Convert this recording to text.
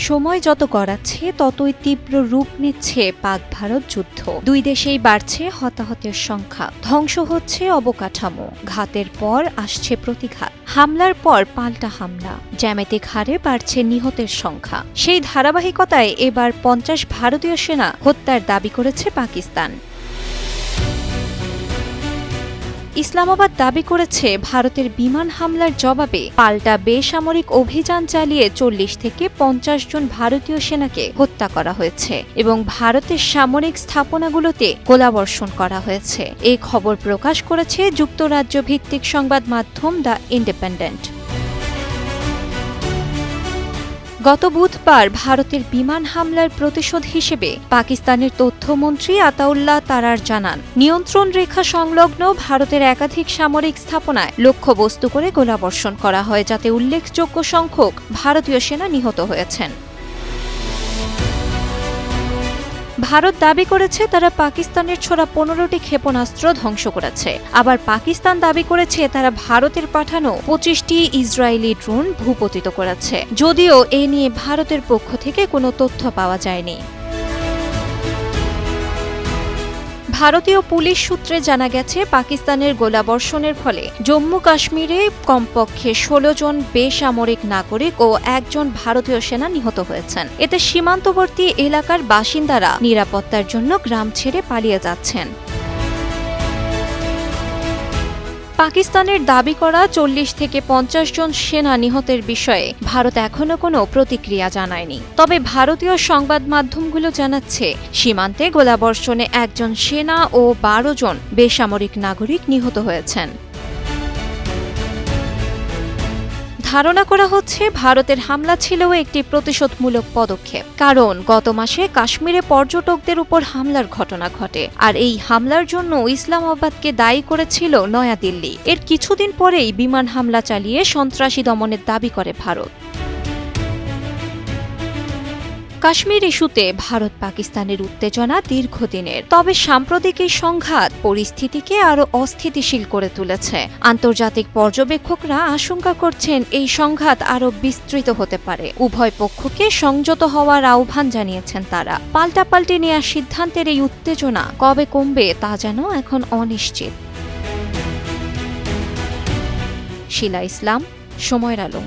সময় যত গড়াচ্ছে ততই তীব্র রূপ নিচ্ছে পাক ভারত যুদ্ধ। দুই দেশেই বাড়ছে হতাহতের সংখ্যা, ধ্বংস হচ্ছে অবকাঠামো, ঘাতের পর আসছে প্রতিঘাত, হামলার পর পাল্টা হামলা, জ্যামিতিক হারে বাড়ছে নিহতের সংখ্যা। সেই ধারাবাহিকতায় এবার 50 ভারতীয় সেনা হত্যার দাবি করেছে পাকিস্তান। ইসলামাবাদ দাবি করেছে ভারতের বিমান হামলার জবাবে পাল্টা বেসামরিক অভিযান চালিয়ে 40 থেকে 50 জন ভারতীয় সেনাকে হত্যা করা হয়েছে এবং ভারতের সামরিক স্থাপনাগুলোতে গোলাবর্ষণ করা হয়েছে। এই খবর প্রকাশ করেছে যুক্তরাজ্য ভিত্তিক সংবাদ মাধ্যম দ্য ইন্ডিপেন্ডেন্ট। গত বুধবার ভারতের বিমান হামলার প্রতিশোধ হিসেবে পাকিস্তানের তথ্যমন্ত্রী আতাউল্লাহ তারার জানান, নিয়ন্ত্রণ রেখা সংলগ্ন ভারতের একাধিক সামরিক স্থাপনায় লক্ষ্যবস্তু করে গোলাবর্ষণ করা হয়, যাতে উল্লেখযোগ্য সংখ্যক ভারতীয় সেনা নিহত হয়েছেন। ভারত দাবি করেছে তারা পাকিস্তানের ছোড়া 15টি ক্ষেপণাস্ত্র ধ্বংস করেছে। আবার পাকিস্তান দাবি করেছে তারা ভারতের পাঠানো 25টি ইসরায়েলি ড্রোন ভূপতিত করেছে, যদিও এ নিয়ে ভারতের পক্ষ থেকে কোনো তথ্য পাওয়া যায়নি। ভারতীয় পুলিশ সূত্রে জানা গেছে, পাকিস্তানের গোলাবর্ষণের ফলে জম্মু কাশ্মীরে কমপক্ষে 16 জন বেসামরিক নাগরিক ও 1 জন ভারতীয় সেনা নিহত হয়েছেন। এতে সীমান্তবর্তী এলাকার বাসিন্দারা নিরাপত্তার জন্য গ্রাম ছেড়ে পালিয়ে যাচ্ছেন। পাকিস্তানের দাবি করা 40 থেকে 50 জন সেনা নিহতের বিষয়ে ভারত এখনো কোনো প্রতিক্রিয়া জানায়নি। তবে ভারতীয় সংবাদ মাধ্যমগুলো জানাচ্ছে, সীমান্তে গোলাবর্ষণে 1 জন সেনা ও 12 জন বেসামরিক নাগরিক নিহত হয়েছেন। ধারণা করা হচ্ছে ভারতের হামলা ছিল একটি প্রতিশোধমূলক পদক্ষেপ, কারণ গত মাসে কাশ্মীরে পর্যটকদের উপর হামলার ঘটনা ঘটে, আর এই হামলার জন্য ইসলামাবাদকে দায়ী করেছিল নয়াদিল্লি। এর কিছুদিন পরেই বিমান হামলা চালিয়ে সন্ত্রাসী দমনের দাবি করে ভারত। কাশ্মীর ইস্যুতে ভারত পাকিস্তানের উত্তেজনা দীর্ঘদিনের, তবে সাম্প্রতিক এই সংঘাত পরিস্থিতিকে আরও অস্থিতিশীল করে তুলেছে। আন্তর্জাতিক পর্যবেক্ষকরা আশঙ্কা করছেন এই সংঘাত আরও বিস্তৃত হতে পারে। উভয় পক্ষকে সংযত হওয়ার আহ্বান জানিয়েছেন তারা। পাল্টাপাল্টি নেওয়ার সিদ্ধান্তের এই উত্তেজনা কবে কমবে তা যেন এখন অনিশ্চিত। শিলা ইসলাম, সময়ের আলো।